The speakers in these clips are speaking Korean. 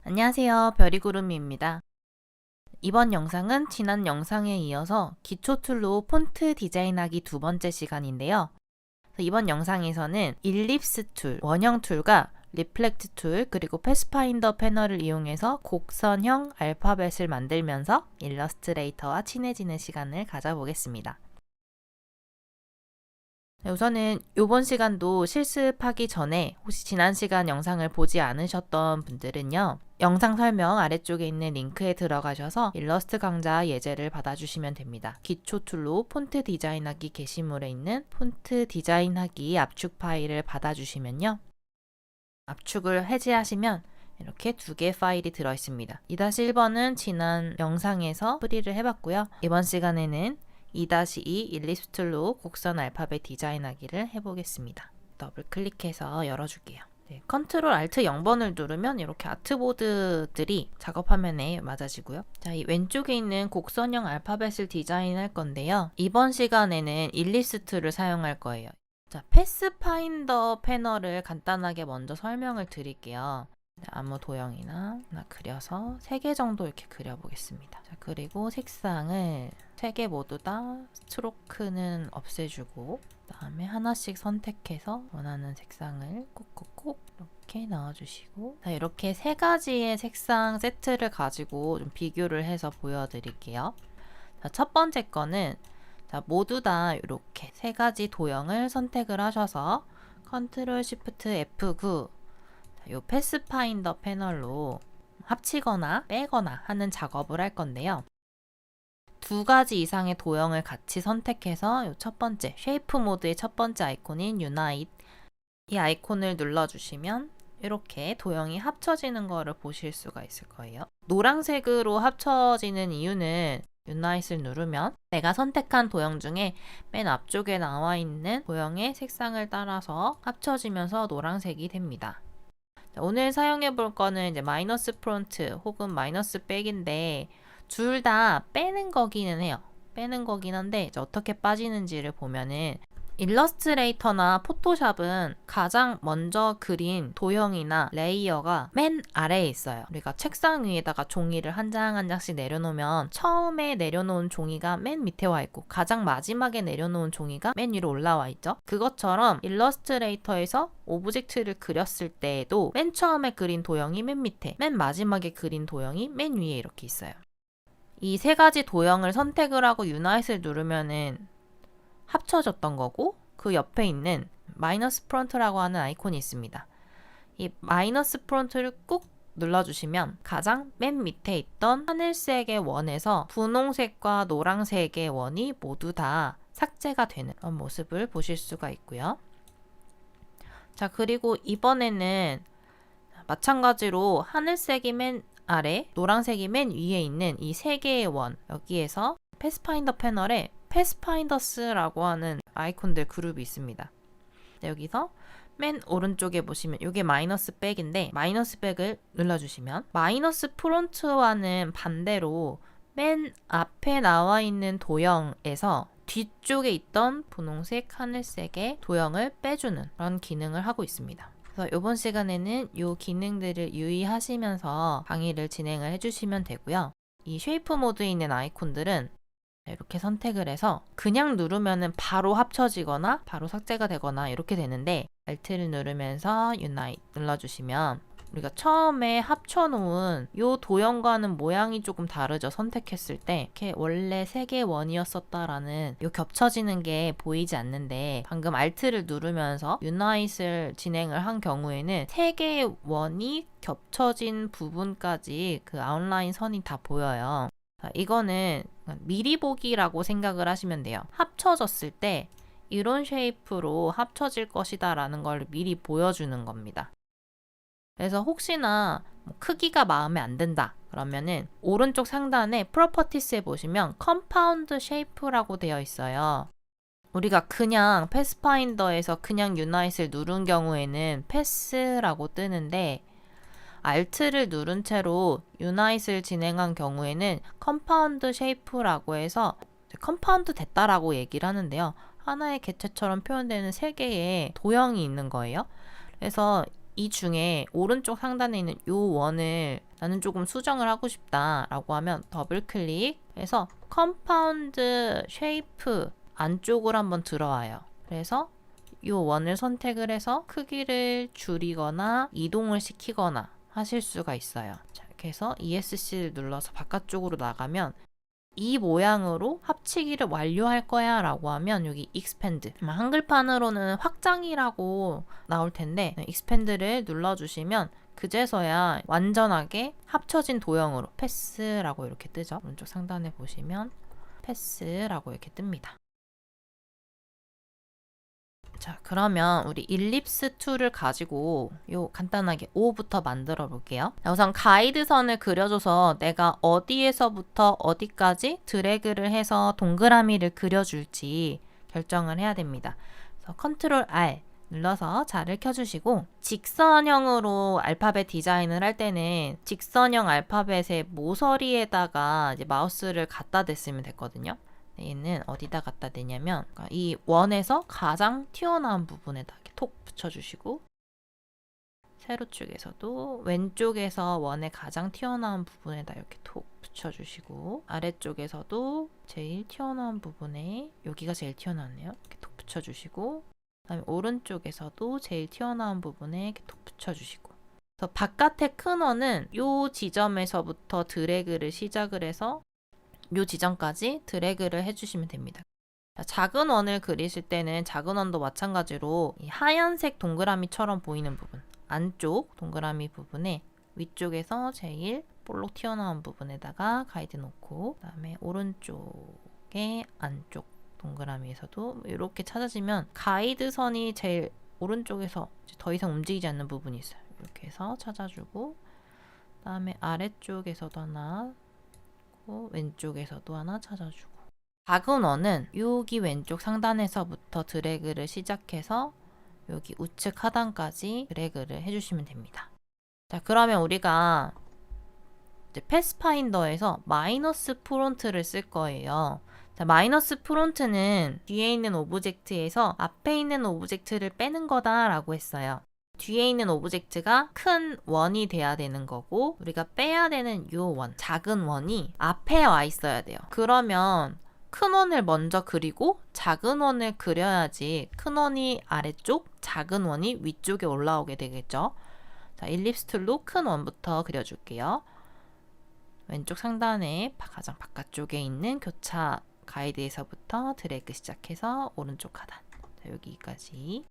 안녕하세요. 별이구름이입니다. 이번 영상은 지난 영상에 이어서 기초 툴로 폰트 디자인하기 두 번째 시간인데요. 이번 영상에서는 일립스 툴, 원형 툴과 리플렉트 툴, 그리고 패스파인더 패널을 이용해서 곡선형 알파벳을 만들면서 일러스트레이터와 친해지는 시간을 가져보겠습니다. 우선은 이번 시간도 실습하기 전에 혹시 지난 시간 영상을 보지 않으셨던 분들은요, 영상 설명 아래쪽에 있는 링크에 들어가셔서 일러스트 강좌 예제를 받아주시면 됩니다. 기초 툴로 폰트 디자인하기 게시물에 있는 폰트 디자인하기 압축 파일을 받아주시면요, 압축을 해제하시면 이렇게 두 개 파일이 들어있습니다. 2-1번은 지난 영상에서 풀이를 해봤고요. 이번 시간에는 2-2 일립스 툴로 곡선 알파벳 디자인하기를 해보겠습니다. 더블 클릭해서 열어줄게요. 컨트롤 알트 0번을 누르면 이렇게 아트보드들이 작업 화면에 맞아지고요. 자, 이 왼쪽에 있는 곡선형 알파벳을 디자인할 건데요. 이번 시간에는 일립스 툴을 사용할 거예요. 자, 패스파인더 패널을 간단하게 먼저 설명을 드릴게요. 아무 도형이나 하나 그려서 3개 정도 이렇게 그려보겠습니다. 자, 그리고 색상을 3개 모두 다 스트로크는 없애주고, 그 다음에 하나씩 선택해서 원하는 색상을 꾹꾹꾹 이렇게 넣어주시고, 자, 이렇게 3가지의 색상 세트를 가지고 좀 비교를 해서 보여드릴게요. 자, 첫 번째 거는 자, 모두 다 이렇게 3가지 도형을 선택을 하셔서 컨트롤 시프트 F9 이 패스파인더 패널로 합치거나 빼거나 하는 작업을 할 건데요. 2가지 이상의 도형을 같이 선택해서 이 첫 번째 쉐이프 모드의 첫 번째 아이콘인 유나이트, 이 아이콘을 눌러주시면 이렇게 도형이 합쳐지는 거를 보실 수가 있을 거예요. 노란색으로 합쳐지는 이유는 유나이트를 누르면 내가 선택한 도형 중에 맨 앞쪽에 나와 있는 도형의 색상을 따라서 합쳐지면서 노란색이 됩니다. 오늘 사용해 볼 거는 이제 마이너스 프론트 혹은 마이너스 백인데 둘 다 빼는 거기는 해요. 빼는 거긴 한데 이제 어떻게 빠지는지를 보면은 일러스트레이터나 포토샵은 가장 먼저 그린 도형이나 레이어가 맨 아래에 있어요. 우리가 책상 위에다가 종이를 한 장 한 장씩 내려놓으면 처음에 내려놓은 종이가 맨 밑에 와 있고 가장 마지막에 내려놓은 종이가 맨 위로 올라와 있죠. 그것처럼 일러스트레이터에서 오브젝트를 그렸을 때에도 맨 처음에 그린 도형이 맨 밑에, 맨 마지막에 그린 도형이 맨 위에 이렇게 있어요. 이 3가지 도형을 선택을 하고 유나이트를 누르면은 합쳐졌던 거고, 그 옆에 있는 마이너스 프론트라고 하는 아이콘이 있습니다. 이 마이너스 프론트를 꾹 눌러주시면 가장 맨 밑에 있던 하늘색의 원에서 분홍색과 노란색의 원이 모두 다 삭제가 되는 그런 모습을 보실 수가 있고요. 자, 그리고 이번에는 마찬가지로 하늘색이 맨 아래, 노란색이 맨 위에 있는 이 3개의 원, 여기에서 패스파인더 패널에 패스파인더스라고 하는 아이콘들 그룹이 있습니다. 여기서 맨 오른쪽에 보시면 이게 마이너스 백인데 마이너스 백을 눌러주시면 마이너스 프론트와는 반대로 맨 앞에 나와 있는 도형에서 뒤쪽에 있던 분홍색, 하늘색의 도형을 빼주는 그런 기능을 하고 있습니다. 그래서 이번 시간에는 이 기능들을 유의하시면서 강의를 진행을 해주시면 되고요. 이 쉐이프 모드에 있는 아이콘들은 이렇게 선택을 해서 그냥 누르면은 바로 합쳐지거나 바로 삭제가 되거나 이렇게 되는데, Alt를 누르면서 Unite 눌러주시면 우리가 처음에 합쳐놓은 이 도형과는 모양이 조금 다르죠. 선택했을 때 이렇게 원래 3개의 원이었었다라는 이 겹쳐지는 게 보이지 않는데, 방금 Alt를 누르면서 Unite을 진행을 한 경우에는 3개의 원이 겹쳐진 부분까지 그 아웃라인 선이 다 보여요. 이거는 미리 보기라고 생각을 하시면 돼요. 합쳐졌을 때 이런 쉐이프로 합쳐질 것이다 라는 걸 미리 보여주는 겁니다. 그래서 혹시나 크기가 마음에 안 든다 그러면은 오른쪽 상단에 프로퍼티스에 보시면 컴파운드 쉐이프라고 되어 있어요. 우리가 그냥 패스파인더에서 그냥 유나이트를 누른 경우에는 패스라고 뜨는데, Alt를 누른 채로 유나이트를 진행한 경우에는 컴파운드 쉐이프라고 해서 컴파운드 됐다라고 얘기를 하는데요. 하나의 객체처럼 표현되는 3개의 도형이 있는 거예요. 그래서 이 중에 오른쪽 상단에 있는 요 원을 나는 조금 수정을 하고 싶다 라고 하면 더블 클릭해서 컴파운드 쉐이프 안쪽으로 한번 들어와요. 그래서 이 원을 선택을 해서 크기를 줄이거나 이동을 시키거나 하실 수가 있어요. 자, 이렇게 해서 ESC를 눌러서 바깥쪽으로 나가면 이 모양으로 합치기를 완료할 거야 라고 하면 여기 expand, 한글판으로는 확장이라고 나올 텐데 expand를 눌러주시면 그제서야 완전하게 합쳐진 도형으로 패스라고 이렇게 뜨죠. 오른쪽 상단에 보시면 패스라고 이렇게 뜹니다. 자, 그러면 우리 일립스 툴을 가지고 요 간단하게 O부터 만들어 볼게요. 우선 가이드선을 그려줘서 내가 어디에서부터 어디까지 드래그를 해서 동그라미를 그려줄지 결정을 해야 됩니다. 그래서 컨트롤 R 눌러서 자를 켜주시고, 직선형으로 알파벳 디자인을 할 때는 직선형 알파벳의 모서리에다가 이제 마우스를 갖다 댔으면 됐거든요. 얘는 어디다 갖다 대냐면 이 원에서 가장 튀어나온 부분에다 이렇게 톡 붙여주시고, 세로 쪽에서도 왼쪽에서 원의 가장 튀어나온 부분에다 이렇게 톡 붙여주시고, 아래쪽에서도 제일 튀어나온 부분에, 여기가 제일 튀어나왔네요, 이렇게 톡 붙여주시고, 그다음에 오른쪽에서도 제일 튀어나온 부분에 이렇게 톡 붙여주시고, 그래서 바깥의 큰 원은 이 지점에서부터 드래그를 시작을 해서 이 지점까지 드래그를 해주시면 됩니다. 작은 원을 그리실 때는 작은 원도 마찬가지로 이 하얀색 동그라미처럼 보이는 부분, 안쪽 동그라미 부분에 위쪽에서 제일 볼록 튀어나온 부분에다가 가이드 놓고, 그 다음에 오른쪽에 안쪽 동그라미에서도 이렇게 찾아지면 가이드선이 제일 오른쪽에서 더 이상 움직이지 않는 부분이 있어요. 이렇게 해서 찾아주고, 그 다음에 아래쪽에서도 하나, 왼쪽에서도 하나 찾아주고, 작은 원은 여기 왼쪽 상단에서부터 드래그를 시작해서 여기 우측 하단까지 드래그를 해주시면 됩니다. 자, 그러면 우리가 이제 패스파인더에서 마이너스 프론트를 쓸 거예요. 자, 마이너스 프론트는 뒤에 있는 오브젝트에서 앞에 있는 오브젝트를 빼는 거다라고 했어요. 뒤에 있는 오브젝트가 큰 원이 돼야 되는 거고, 우리가 빼야 되는 요 원, 작은 원이 앞에 와 있어야 돼요. 그러면 큰 원을 먼저 그리고 작은 원을 그려야지 큰 원이 아래쪽, 작은 원이 위쪽에 올라오게 되겠죠. 자, 일립스 툴로 큰 원부터 그려줄게요. 왼쪽 상단에 가장 바깥쪽에 있는 교차 가이드에서부터 드래그 시작해서 오른쪽 하단, 자, 여기까지.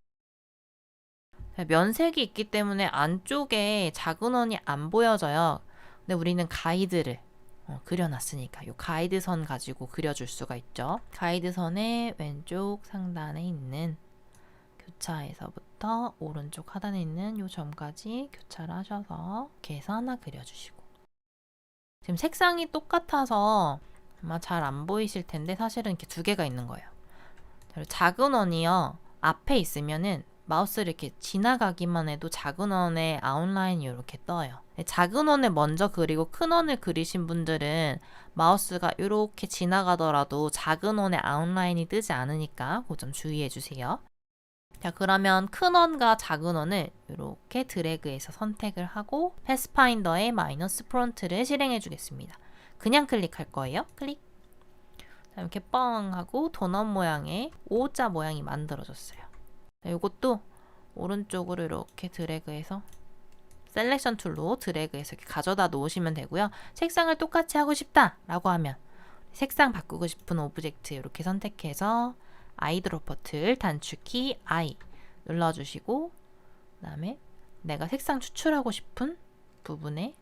면색이 있기 때문에 안쪽에 작은 원이 안 보여져요. 근데 우리는 가이드를 그려놨으니까 이 가이드선 가지고 그려줄 수가 있죠. 가이드선의 왼쪽 상단에 있는 교차에서부터 오른쪽 하단에 있는 이 점까지 교차를 하셔서 이렇게 해서 하나 그려주시고, 지금 색상이 똑같아서 아마 잘 안 보이실 텐데 사실은 이렇게 두 개가 있는 거예요. 작은 원이요, 앞에 있으면은 마우스를 이렇게 지나가기만 해도 작은 원의 아웃라인이 이렇게 떠요. 작은 원을 먼저 그리고 큰 원을 그리신 분들은 마우스가 이렇게 지나가더라도 작은 원의 아웃라인이 뜨지 않으니까 그 점 주의해 주세요. 자, 그러면 큰 원과 작은 원을 이렇게 드래그해서 선택을 하고 패스파인더의 마이너스 프론트를 실행해 주겠습니다. 그냥 클릭할 거예요. 클릭. 이렇게 뻥 하고 도넛 모양의 O자 모양이 만들어졌어요. 이것도 오른쪽으로 이렇게 드래그해서 셀렉션 툴로 드래그해서 이렇게 가져다 놓으시면 되고요. 색상을 똑같이 하고 싶다 라고 하면 색상 바꾸고 싶은 오브젝트 이렇게 선택해서 아이드로퍼 툴 단축키 I 눌러주시고, 그 다음에 내가 색상 추출하고 싶은 부분에다가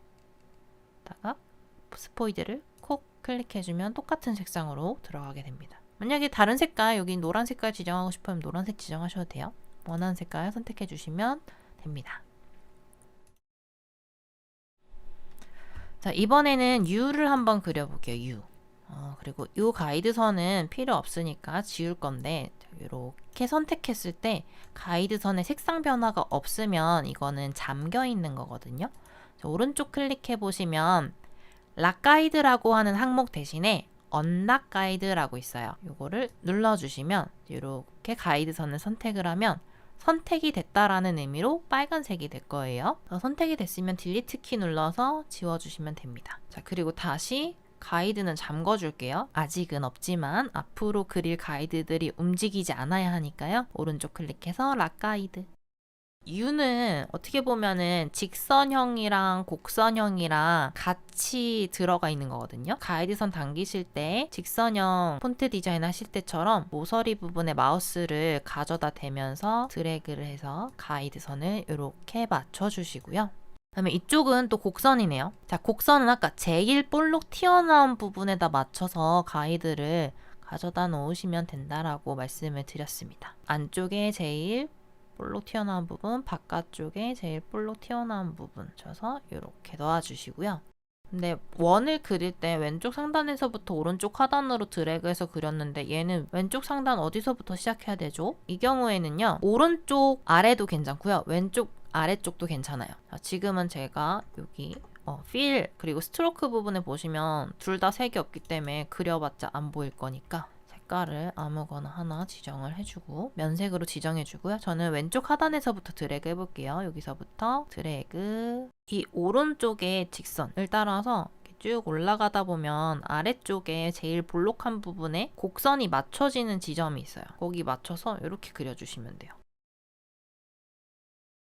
스포이드를 콕 클릭해주면 똑같은 색상으로 들어가게 됩니다. 만약에 다른 색깔, 여기 노란 색깔 지정하고 싶으면 노란색 지정하셔도 돼요. 원하는 색깔 선택해 주시면 됩니다. 자, 이번에는 U를 한번 그려볼게요. U. 그리고 이 가이드선은 필요 없으니까 지울 건데, 이렇게 선택했을 때 가이드선의 색상 변화가 없으면 이거는 잠겨 있는 거거든요. 자, 오른쪽 클릭해 보시면 락 가이드라고 하는 항목 대신에 언락 가이드라고 있어요. 이거를 눌러주시면 이렇게 가이드선을 선택을 하면 선택이 됐다라는 의미로 빨간색이 될 거예요. 선택이 됐으면 딜리트 키 눌러서 지워주시면 됩니다. 자, 그리고 다시 가이드는 잠궈줄게요. 아직은 없지만 앞으로 그릴 가이드들이 움직이지 않아야 하니까요. 오른쪽 클릭해서 락 가이드. U는 어떻게 보면은 직선형이랑 곡선형이랑 같이 들어가 있는 거거든요. 가이드선 당기실 때 직선형 폰트 디자인 하실 때처럼 모서리 부분에 마우스를 가져다 대면서 드래그를 해서 가이드선을 이렇게 맞춰주시고요. 그다음에 이쪽은 또 곡선이네요. 자, 곡선은 아까 제일 볼록 튀어나온 부분에다 맞춰서 가이드를 가져다 놓으시면 된다라고 말씀을 드렸습니다. 안쪽에 제일 볼록 튀어나온 부분, 바깥쪽에 제일 볼록 튀어나온 부분 쳐서 이렇게 넣어주시고요. 근데 원을 그릴 때 왼쪽 상단에서부터 오른쪽 하단으로 드래그해서 그렸는데 얘는 왼쪽 상단 어디서부터 시작해야 되죠? 이 경우에는요, 오른쪽 아래도 괜찮고요, 왼쪽 아래쪽도 괜찮아요. 자, 지금은 제가 여기 필 그리고 스트로크 부분에 보시면 둘 다 색이 없기 때문에 그려봤자 안 보일 거니까 색깔을 아무거나 하나 지정을 해주고 면색으로 지정해주고요. 저는 왼쪽 하단에서부터 드래그 해볼게요. 여기서부터 드래그, 이 오른쪽의 직선을 따라서 쭉 올라가다 보면 아래쪽에 제일 볼록한 부분에 곡선이 맞춰지는 지점이 있어요. 거기 맞춰서 이렇게 그려주시면 돼요.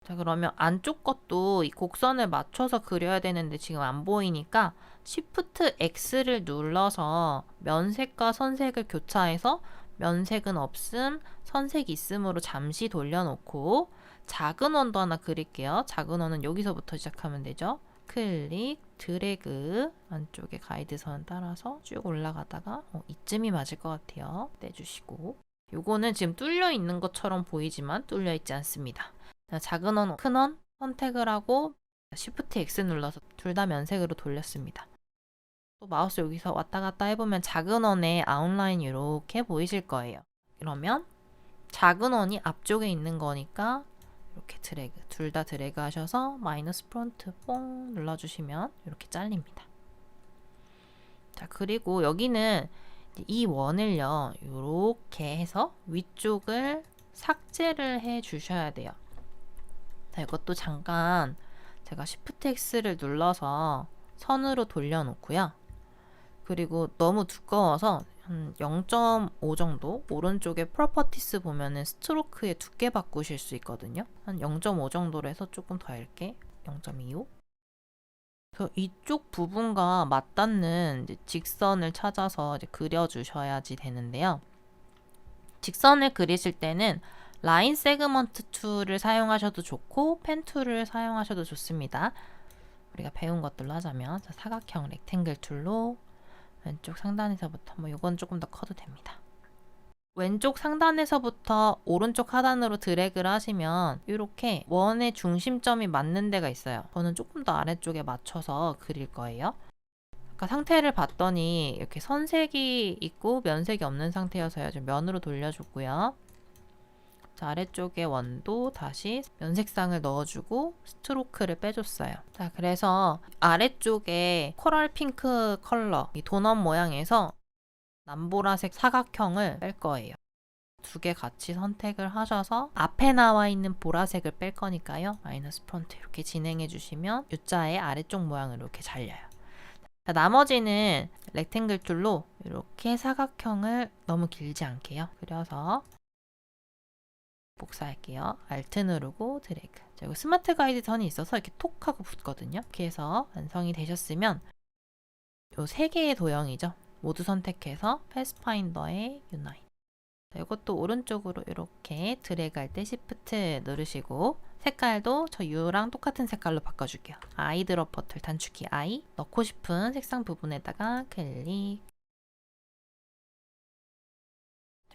자, 그러면 안쪽 것도 이 곡선을 맞춰서 그려야 되는데 지금 안 보이니까 Shift X를 눌러서 면색과 선색을 교차해서 면색은 없음, 선색이 있음으로 잠시 돌려놓고 작은 원도 하나 그릴게요. 작은 원은 여기서부터 시작하면 되죠. 클릭, 드래그, 안쪽에 가이드선 따라서 쭉 올라가다가 이쯤이 맞을 것 같아요. 떼주시고, 요거는 지금 뚫려 있는 것처럼 보이지만 뚫려 있지 않습니다. 작은 원, 큰 원 선택을 하고 Shift X 눌러서 둘 다 면색으로 돌렸습니다. 또 마우스 여기서 왔다 갔다 해보면 작은 원의 아웃라인이 이렇게 보이실 거예요. 그러면 작은 원이 앞쪽에 있는 거니까 이렇게 드래그, 둘 다 드래그 하셔서 마이너스 프론트 뽕 눌러주시면 이렇게 잘립니다. 자, 그리고 여기는 이 원을요, 이렇게 해서 위쪽을 삭제를 해 주셔야 돼요. 자, 이것도 잠깐 제가 Shift X를 눌러서 선으로 돌려놓고요. 그리고 너무 두꺼워서 한 0.5 정도, 오른쪽에 프로퍼티스 보면은 스트로크의 두께 바꾸실 수 있거든요. 한 0.5 정도로 해서 조금 더 얇게 0.25. 그래서 이쪽 부분과 맞닿는 이제 직선을 찾아서 이제 그려주셔야지 되는데요. 직선을 그리실 때는 라인 세그먼트 툴을 사용하셔도 좋고 펜 툴을 사용하셔도 좋습니다. 우리가 배운 것들로 하자면 사각형 렉탱글 툴로 왼쪽 상단에서부터 이건 조금 더 커도 됩니다. 왼쪽 상단에서부터 오른쪽 하단으로 드래그를 하시면 이렇게 원의 중심점이 맞는 데가 있어요. 저는 조금 더 아래쪽에 맞춰서 그릴 거예요. 아까 상태를 봤더니 이렇게 선색이 있고 면색이 없는 상태여서요. 좀 면으로 돌려줬고요. 자, 아래쪽에 원도 다시 면색상을 넣어주고 스트로크를 빼줬어요. 자, 그래서 아래쪽에 코랄 핑크 컬러 이 도넛 모양에서 남보라색 사각형을 뺄 거예요. 두 개 같이 선택을 하셔서 앞에 나와 있는 보라색을 뺄 거니까요. 마이너스 프론트 이렇게 진행해 주시면 U자의 아래쪽 모양을 이렇게 잘려요. 자, 나머지는 렉탱글 툴로 이렇게 사각형을 너무 길지 않게요. 그려서 복사할게요. Alt 누르고 드래그. 자, 이거 스마트 가이드 선이 있어서 이렇게 톡 하고 붙거든요. 이렇게 해서 완성이 되셨으면 요 세 개의 도형이죠. 모두 선택해서 패스파인더에 유나잇. 자, 이것도 오른쪽으로 이렇게 드래그 할 때 Shift 누르시고 색깔도 저 U랑 똑같은 색깔로 바꿔줄게요. 아이드롭 버튼 단축키 I 넣고 싶은 색상 부분에다가 클릭.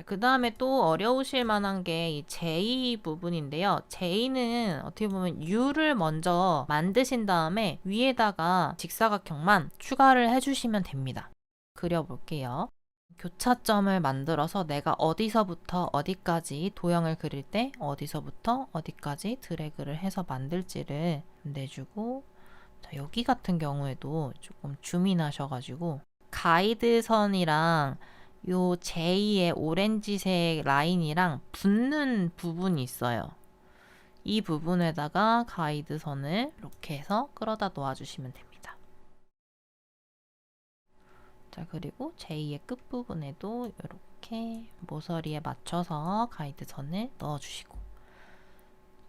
그 다음에 또 어려우실 만한 게 이 J 부분인데요. J는 어떻게 보면 U를 먼저 만드신 다음에 위에다가 직사각형만 추가를 해주시면 됩니다. 그려볼게요. 교차점을 만들어서 내가 어디서부터 어디까지 도형을 그릴 때 어디서부터 어디까지 드래그를 해서 만들지를 내주고, 자, 여기 같은 경우에도 조금 줌인 하셔가지고 가이드선이랑 요 J의 오렌지색 라인이랑 붙는 부분이 있어요. 이 부분에다가 가이드선을 이렇게 해서 끌어다 놓아주시면 됩니다. 자, 그리고 제2의 끝부분에도 이렇게 모서리에 맞춰서 가이드선을 넣어주시고,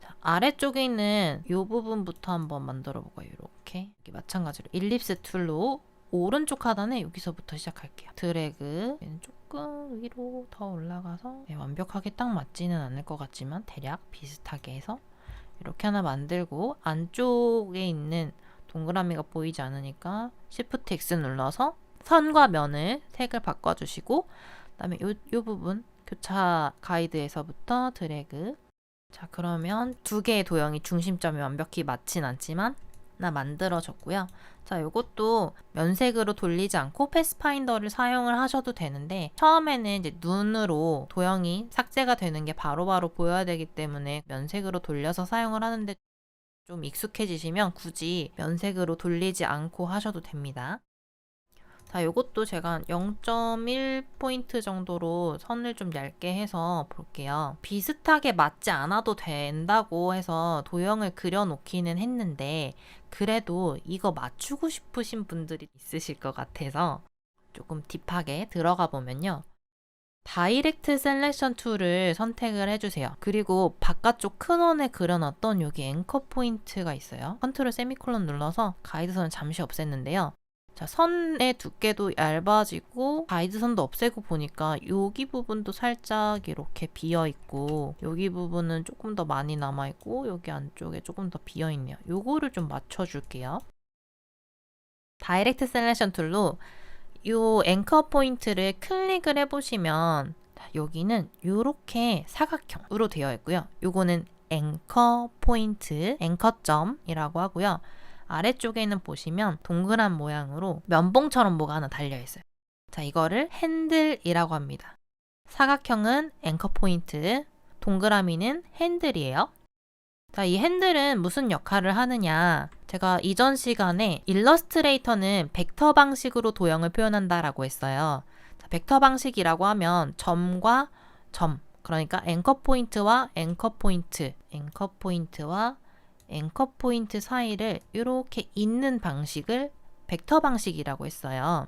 자, 아래쪽에 있는 이 부분부터 한번 만들어 볼까요? 이렇게 마찬가지로 일립스 툴로 오른쪽 하단에 여기서부터 시작할게요. 드래그, 조금 위로 더 올라가서 완벽하게 딱 맞지는 않을 것 같지만 대략 비슷하게 해서 이렇게 하나 만들고, 안쪽에 있는 동그라미가 보이지 않으니까 Shift X 눌러서 선과 면을 색을 바꿔주시고, 그 다음에 요 부분 교차 가이드에서부터 드래그. 자, 그러면 두 개의 도형이 중심점이 완벽히 맞진 않지만 하나 만들어졌고요. 자, 요것도 면색으로 돌리지 않고 패스파인더를 사용을 하셔도 되는데, 처음에는 이제 눈으로 도형이 삭제가 되는 게 바로바로 보여야 되기 때문에 면색으로 돌려서 사용을 하는데, 좀 익숙해지시면 굳이 면색으로 돌리지 않고 하셔도 됩니다. 자, 요것도 제가 0.1포인트 정도로 선을 좀 얇게 해서 볼게요. 비슷하게 맞지 않아도 된다고 해서 도형을 그려놓기는 했는데, 그래도 이거 맞추고 싶으신 분들이 있으실 것 같아서 조금 딥하게 들어가 보면요. 다이렉트 셀렉션 툴을 선택을 해주세요. 그리고 바깥쪽 큰 원에 그려놨던 여기 앵커 포인트가 있어요. 컨트롤 세미콜론 눌러서 가이드선을 잠시 없앴는데요. 자, 선의 두께도 얇아지고 가이드선도 없애고 보니까 여기 부분도 살짝 이렇게 비어있고, 여기 부분은 조금 더 많이 남아있고, 여기 안쪽에 조금 더 비어있네요. 요거를 좀 맞춰줄게요. 다이렉트 셀렉션 툴로 이 앵커 포인트를 클릭을 해보시면 여기는 이렇게 사각형으로 되어 있고요. 요거는 앵커 포인트, 앵커점이라고 하고요. 아래쪽에는 보시면 동그란 모양으로 면봉처럼 뭐가 하나 달려있어요. 자, 이거를 핸들이라고 합니다. 사각형은 앵커 포인트, 동그라미는 핸들이에요. 자, 이 핸들은 무슨 역할을 하느냐. 제가 이전 시간에 일러스트레이터는 벡터 방식으로 도형을 표현한다라고 했어요. 자, 벡터 방식이라고 하면 점과 점, 그러니까 앵커 포인트와 앵커 포인트, 앵커 포인트와 앵커 포인트 사이를 이렇게 잇는 방식을 벡터 방식이라고 했어요.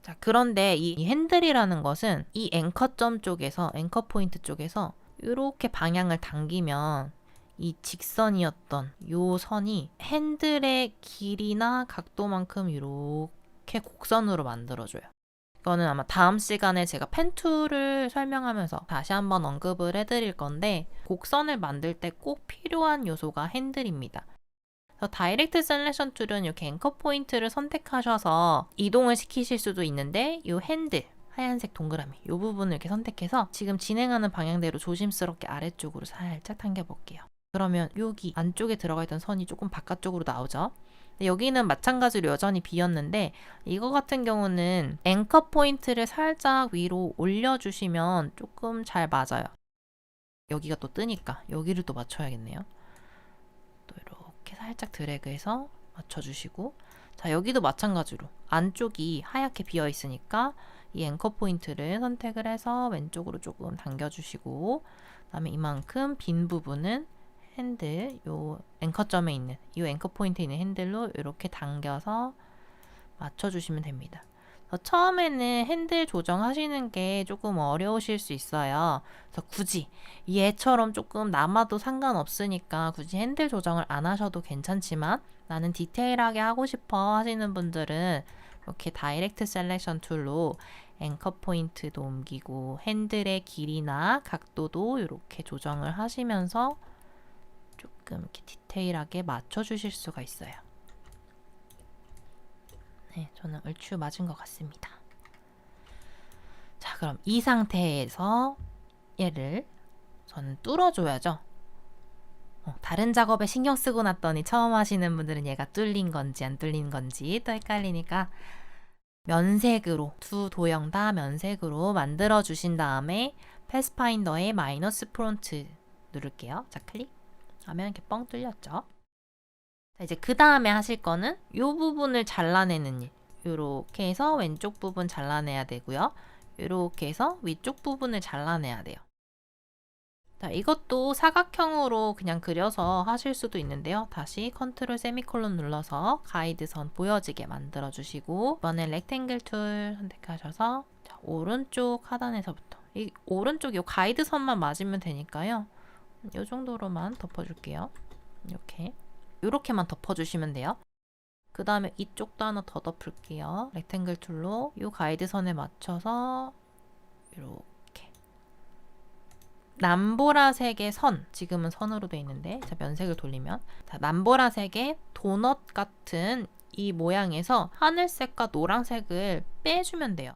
자, 그런데 이 핸들이라는 것은 이 앵커점 쪽에서, 앵커 포인트 쪽에서 이렇게 방향을 당기면 이 직선이었던 요 선이 핸들의 길이나 각도만큼 이렇게 곡선으로 만들어줘요. 이거는 아마 다음 시간에 제가 펜툴을 설명하면서 다시 한번 언급을 해드릴 건데, 곡선을 만들 때 꼭 필요한 요소가 핸들입니다. 그래서 다이렉트 셀렉션 툴은 이렇게 앵커 포인트를 선택하셔서 이동을 시키실 수도 있는데, 이 핸들, 하얀색 동그라미, 이 부분을 이렇게 선택해서 지금 진행하는 방향대로 조심스럽게 아래쪽으로 살짝 당겨볼게요. 그러면 여기 안쪽에 들어가 있던 선이 조금 바깥쪽으로 나오죠. 여기는 마찬가지로 여전히 비었는데, 이거 같은 경우는 앵커 포인트를 살짝 위로 올려주시면 조금 잘 맞아요. 여기가 또 뜨니까 여기를 또 맞춰야겠네요. 또 이렇게 살짝 드래그해서 맞춰주시고, 자, 여기도 마찬가지로 안쪽이 하얗게 비어 있으니까 이 앵커 포인트를 선택을 해서 왼쪽으로 조금 당겨주시고, 그 다음에 이만큼 빈 부분은 핸들, 요 앵커점에 있는 이 앵커 포인트에 있는 핸들로 이렇게 당겨서 맞춰주시면 됩니다. 처음에는 핸들 조정하시는 게 조금 어려우실 수 있어요. 그래서 굳이 얘처럼 조금 남아도 상관없으니까 굳이 핸들 조정을 안 하셔도 괜찮지만, 나는 디테일하게 하고 싶어 하시는 분들은 이렇게 다이렉트 셀렉션 툴로 앵커 포인트도 옮기고 핸들의 길이나 각도도 이렇게 조정을 하시면서 조금 이렇게 디테일하게 맞춰주실 수가 있어요. 네, 저는 얼추 맞은 것 같습니다. 자, 그럼 이 상태에서 얘를 저는 뚫어줘야죠. 다른 작업에 신경 쓰고 났더니 처음 하시는 분들은 얘가 뚫린 건지 안 뚫린 건지 또 헷갈리니까 면색으로, 두 도형 다 면색으로 만들어 주신 다음에 패스파인더의 마이너스 프론트 누를게요. 자, 클릭 하면 이렇게 뻥 뚫렸죠. 자, 이제 그 다음에 하실 거는 이 부분을 잘라내는 일. 이렇게 해서 왼쪽 부분 잘라내야 되고요. 이렇게 해서 위쪽 부분을 잘라내야 돼요. 자, 이것도 사각형으로 그냥 그려서 하실 수도 있는데요. 다시 컨트롤 세미콜론 눌러서 가이드선 보여지게 만들어 주시고 이번엔 렉탱글 툴 선택하셔서 자, 오른쪽 하단에서부터 이 오른쪽 이 가이드선만 맞으면 되니까요. 이 정도로만 덮어줄게요. 이렇게만 덮어주시면 돼요. 그 다음에 이쪽도 하나 더 덮을게요. 렉탱글 툴로 이 가이드선에 맞춰서 이렇게 남보라색의 선, 지금은 선으로 되어 있는데 자, 면색을 돌리면 자, 남보라색의 도넛 같은 이 모양에서 하늘색과 노란색을 빼주면 돼요.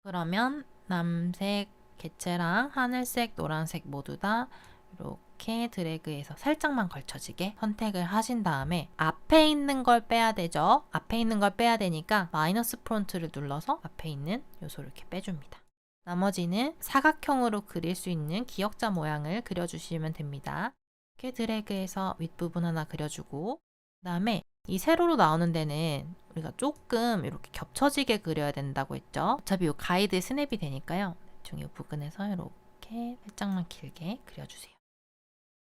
그러면 남색 개체랑 하늘색, 노란색 모두 다 이렇게 드래그해서 살짝만 걸쳐지게 선택을 하신 다음에 앞에 있는 걸 빼야 되죠. 앞에 있는 걸 빼야 되니까 마이너스 프론트를 눌러서 앞에 있는 요소를 이렇게 빼줍니다. 나머지는 사각형으로 그릴 수 있는 기역자 모양을 그려주시면 됩니다. 이렇게 드래그해서 윗부분 하나 그려주고 그 다음에 이 세로로 나오는 데는 우리가 조금 이렇게 겹쳐지게 그려야 된다고 했죠. 어차피 이 가이드 스냅이 되니까요. 대충 이 부분에서 이렇게 살짝만 길게 그려주세요.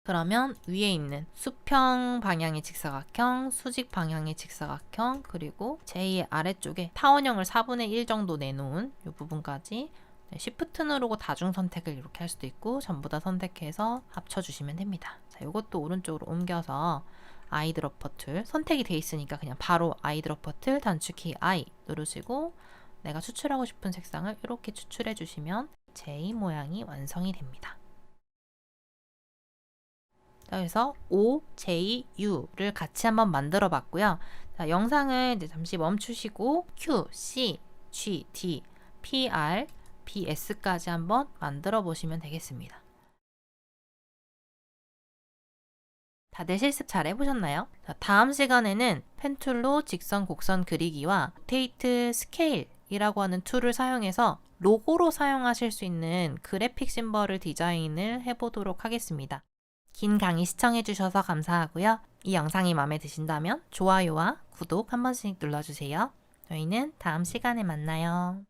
그러면 위에 있는 수평 방향의 직사각형, 수직 방향의 직사각형, 그리고 제2의 아래쪽에 타원형을 4분의 1 정도 내놓은 이 부분까지 Shift 누르고 다중 선택을 이렇게 할 수도 있고 전부 다 선택해서 합쳐주시면 됩니다. 자, 이것도 오른쪽으로 옮겨서 아이드로퍼 툴 선택이 돼 있으니까 그냥 바로 아이드로퍼 툴 단축키 I 누르시고 내가 추출하고 싶은 색상을 이렇게 추출해 주시면 J 모양이 완성이 됩니다. 자, 그래서 O, J, U를 같이 한번 만들어 봤고요. 자, 영상을 이제 잠시 멈추시고 Q, C, G, D, P, R, BS까지 한번 만들어 보시면 되겠습니다. 다들 실습 잘 해보셨나요? 자, 다음 시간에는 펜툴로 직선, 곡선 그리기와 로테이트 스케일이라고 하는 툴을 사용해서 로고로 사용하실 수 있는 그래픽 심벌을 디자인을 해보도록 하겠습니다. 긴 강의 시청해주셔서 감사하고요. 이 영상이 마음에 드신다면 좋아요와 구독 한 번씩 눌러주세요. 저희는 다음 시간에 만나요.